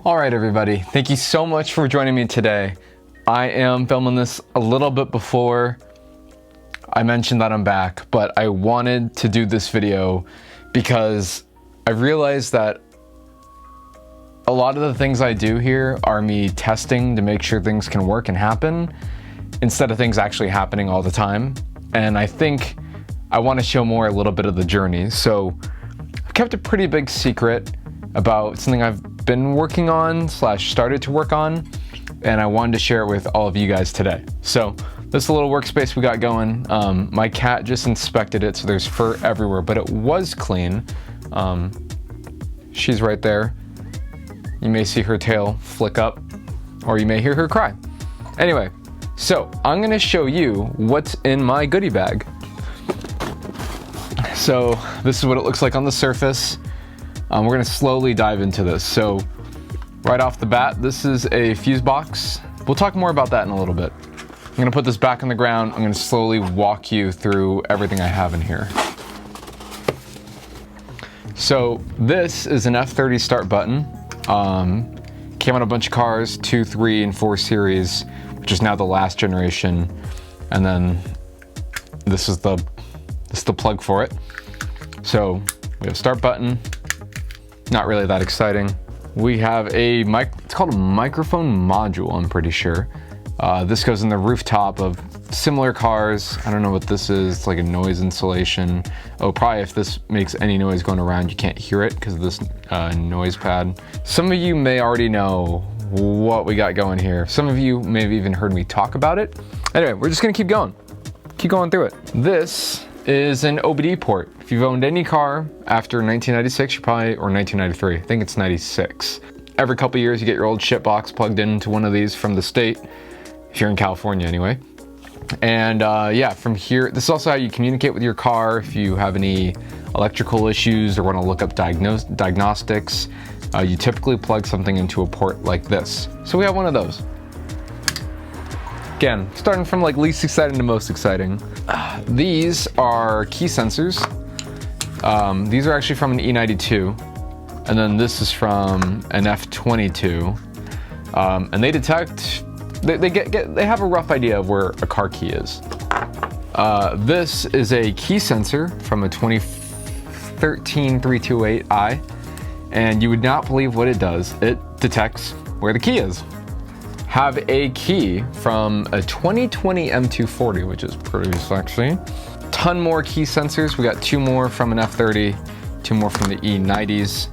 All right, everybody, thank you so much for joining me today. I am filming this a little bit before I mentioned that I'm back, but I wanted to do this video because I realized that a lot of the things I do here are me testing to make sure things can work and happen instead of things actually happening all the time. And I think I want to show more a little bit of the journey. So I've kept a pretty big secret about something I've been working on / started to work on, and I wanted to share it with all of you guys today. So this little workspace we got going, my cat just inspected it, so there's fur everywhere, but it was clean. She's right there. You may see her tail flick up, or you may hear her cry. Anyway, so I'm gonna show you what's in my goodie bag. So this is what it looks like on the surface. We're gonna slowly dive into this. So right off the bat, this is a fuse box. We'll talk more about that in a little bit. I'm gonna put this back on the ground. I'm gonna slowly walk you through everything I have in here. So this is an F30 start button. Came on a bunch of cars, 2, 3, and 4 series, which is now the last generation. And then this is the plug for it. So we have start button. Not really that exciting. We have it's called a microphone module, I'm pretty sure. This goes in the rooftop of similar cars. I don't know what this is. It's like a noise insulation. Oh, probably if this makes any noise going around, you can't hear it because of this noise pad. Some of you may already know what we got going here. Some of you may have even heard me talk about it. Anyway, we're just gonna keep going through it. This is an OBD port. If you've owned any car after 1996, or 1993, I think it's 96. Every couple years you get your old shit box plugged into one of these from the state, if you're in California anyway. And yeah, from here, this is also how you communicate with your car if you have any electrical issues or want to look up diagnostics. You typically plug something into a port like this. So we have one of those. Again, starting from like least exciting to most exciting. These are key sensors. These are actually from an E92, and then this is from an F22. And they detect, they have a rough idea of where a car key is. This is a key sensor from a 2013 328i, and you would not believe what it does. It detects where the key is. Have a key from a 2020 M240, which is pretty sexy. Ton more key sensors. We got 2 more from an F30, 2 more from the E90s.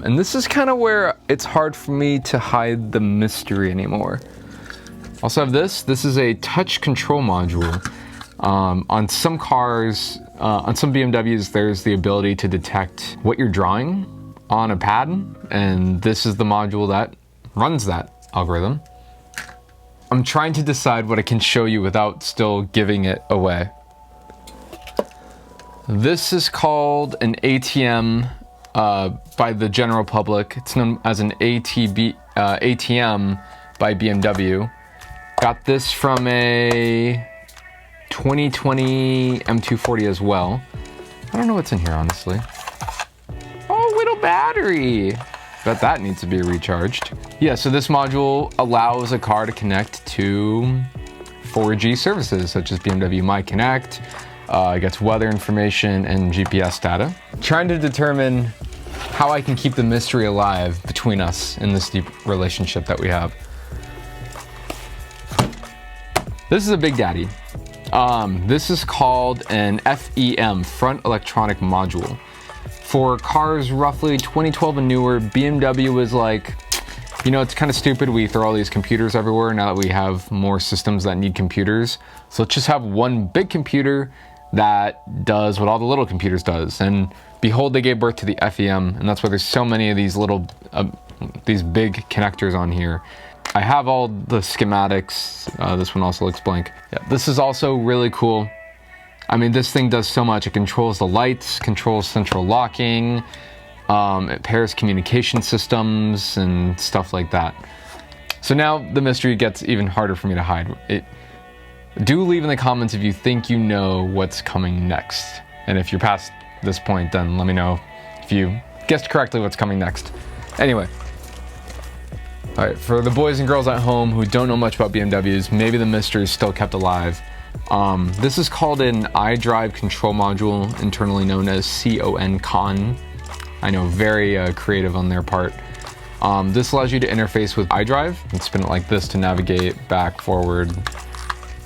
And this is kind of where it's hard for me to hide the mystery anymore. Also have this. This is a touch control module. On some cars, on some BMWs, there's the ability to detect what you're drawing on a pad, and this is the module that runs that algorithm. I'm trying to decide what I can show you without still giving it away. This is called an ATM by the general public. It's known as an ATM by BMW. Got this from a 2020 M240 as well. I don't know what's in here, honestly. Oh, little battery. Bet that needs to be recharged. Yeah, so this module allows a car to connect to 4G services such as BMW My Connect. It gets weather information and GPS data. Trying to determine how I can keep the mystery alive between us in this deep relationship that we have. This is a big daddy. This is called an FEM, front electronic module. For cars roughly 2012 and newer, BMW is like, you know, it's kind of stupid we throw all these computers everywhere now that we have more systems that need computers. So let's just have one big computer that does what all the little computers does. And behold, they gave birth to the FEM, and that's why there's so many of these little, these big connectors on here. I have all the schematics. This one also looks blank. Yeah, this is also really cool. I mean, this thing does so much. It controls the lights, controls central locking, it pairs communication systems and stuff like that. So now the mystery gets even harder for me to hide. Do leave in the comments if you think you know what's coming next. And if you're past this point, then let me know if you guessed correctly what's coming next. Anyway, All right, for the boys and girls at home who don't know much about BMWs, maybe the mystery is still kept alive. This is called an iDrive control module, internally known as CON. I know, very creative on their part. This allows you to interface with iDrive and spin it like this to navigate back, forward.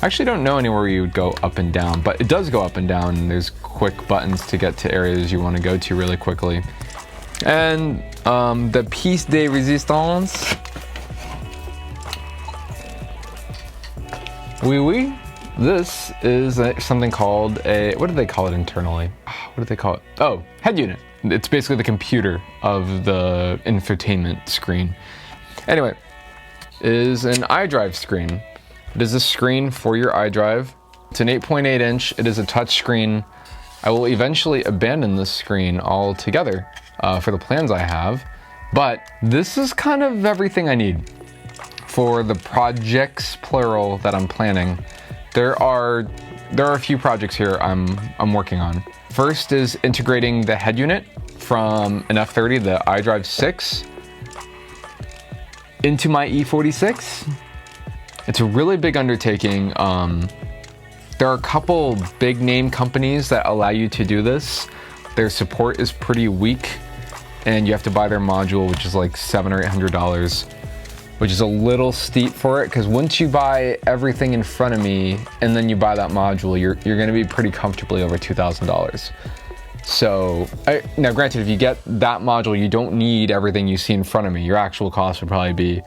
I actually don't know anywhere you would go up and down, but it does go up and down, and there's quick buttons to get to areas you want to go to really quickly. And the piece de resistance. Oui. This is something called a, what do they call it internally? What do they call it? Oh, head unit. It's basically the computer of the infotainment screen. Anyway, is an iDrive screen. It is a screen for your iDrive. It's an 8.8 inch. It is a touch screen. I will eventually abandon this screen altogether for the plans I have, but this is kind of everything I need for the projects, plural, that I'm planning. There are a few projects here I'm working on. First is integrating the head unit from an F30, the iDrive 6, into my E46. It's a really big undertaking. There are a couple big name companies that allow you to do this. Their support is pretty weak, and you have to buy their module, which is like $700 or $800. Which is a little steep for it, because once you buy everything in front of me and then you buy that module, you're going to be pretty comfortably over $2,000. So now granted, if you get that module, you don't need everything you see in front of me. Your actual cost would probably be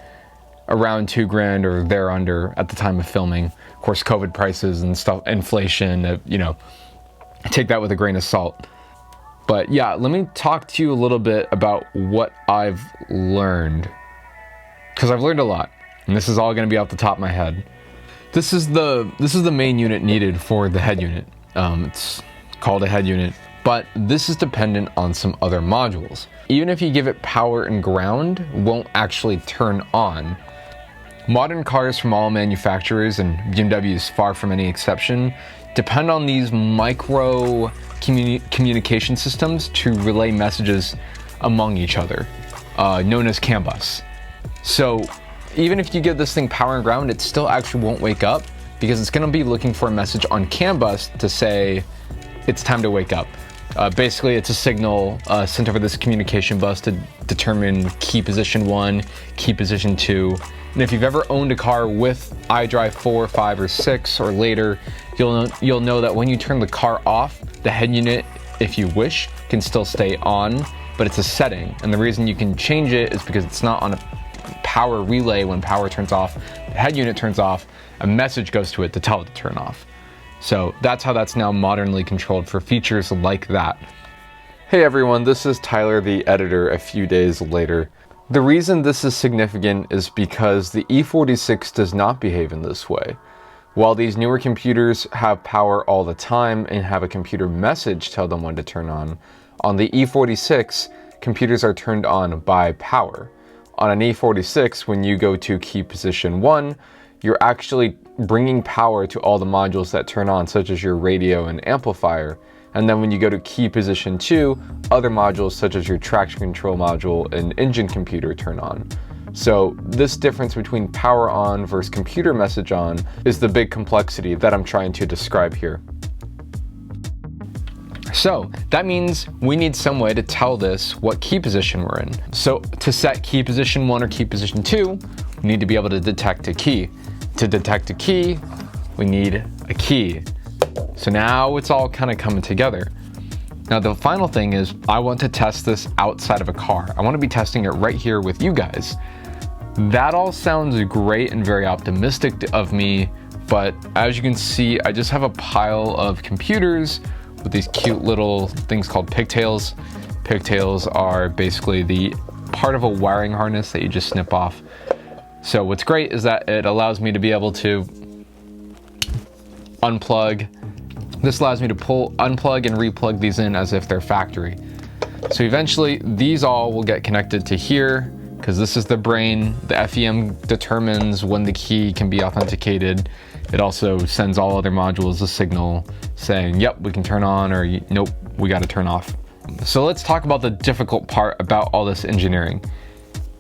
around $2,000 or there under at the time of filming. Of course, COVID prices and stuff, inflation, you know, take that with a grain of salt. But yeah, let me talk to you a little bit about what I've learned. Because I've learned a lot, and this is all going to be off the top of my head. This is the main unit needed for the head unit. It's called a head unit, but this is dependent on some other modules. Even if you give it power and ground, it won't actually turn on. Modern cars from all manufacturers, and BMW is far from any exception, depend on these micro communication systems to relay messages among each other, known as CAN bus. So even if you give this thing power and ground, it still actually won't wake up, because it's going to be looking for a message on CAN bus to say it's time to wake up. Basically, it's a signal sent over this communication bus to determine key position 1, key position 2. And if you've ever owned a car with iDrive 4, 5, or 6 or later, you'll know that when you turn the car off, the head unit, if you wish, can still stay on, but it's a setting. And the reason you can change it is because it's not on a power relay. When power turns off, the head unit turns off, a message goes to it to tell it to turn off. So that's how that's now modernly controlled for features like that. Hey everyone, this is Tyler, the editor, a few days later. The reason this is significant is because the E46 does not behave in this way. While these newer computers have power all the time and have a computer message tell them when to turn on the E46, computers are turned on by power. On an E46, when you go to key position 1, you're actually bringing power to all the modules that turn on, such as your radio and amplifier. And then when you go to key position 2, other modules such as your traction control module and engine computer turn on. So this difference between power on versus computer message on is the big complexity that I'm trying to describe here. So that means we need some way to tell this what key position we're in. So to set key position 1 or key position 2, we need to be able to detect a key. To detect a key, we need a key. So now it's all kind of coming together. Now the final thing is, I want to test this outside of a car. I want to be testing it right here with you guys. That all sounds great and very optimistic of me, but as you can see, I just have a pile of computers with these cute little things called pigtails. Pigtails are basically the part of a wiring harness that you just snip off. So what's great is that it allows me to be able to unplug. This allows me to unplug and replug these in as if they're factory. So eventually these all will get connected to here, because this is the brain. The FEM determines when the key can be authenticated. It also sends all other modules a signal saying, yep, we can turn on, or nope, we got to turn off. So let's talk about the difficult part about all this engineering.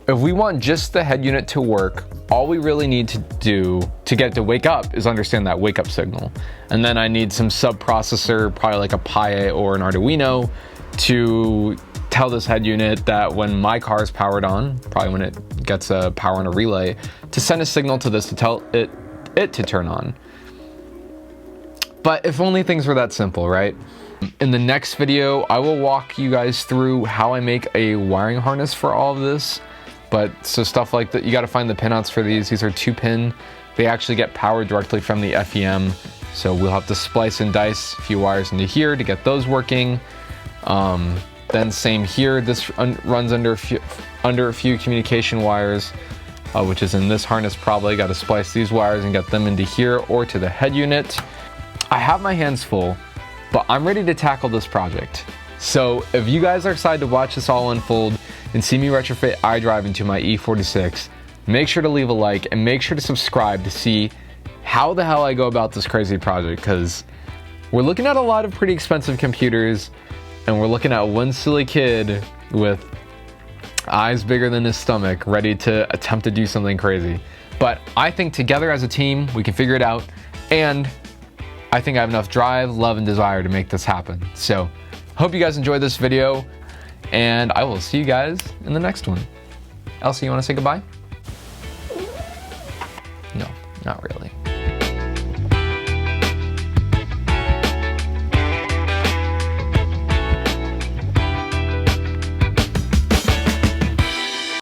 if we want just the head unit to work, all we really need to do to get it to wake up is understand that wake up signal. And then I need some sub-processor, probably like a Pi or an Arduino, to tell this head unit that when my car is powered on, probably when it gets a power on a relay, to send a signal to this to tell it to turn on. But if only things were that simple, right? In the next video, I will walk you guys through how I make a wiring harness for all of this. But so stuff like that, you got to find the pinouts for these. These are 2-pin. They actually get powered directly from the FEM. So we'll have to splice and dice a few wires into here to get those working. Then same here, this runs under a few communication wires, which is in this harness probably. Got to splice these wires and get them into here or to the head unit. I have my hands full, but I'm ready to tackle this project. So if you guys are excited to watch this all unfold and see me retrofit iDrive into my E46, make sure to leave a like and make sure to subscribe to see how the hell I go about this crazy project, because we're looking at a lot of pretty expensive computers and we're looking at one silly kid with eyes bigger than his stomach ready to attempt to do something crazy. But I think together as a team, we can figure it out, and I think I have enough drive, love, and desire to make this happen. So, hope you guys enjoyed this video, and I will see you guys in the next one. Elsie, you want to say goodbye? No, not really.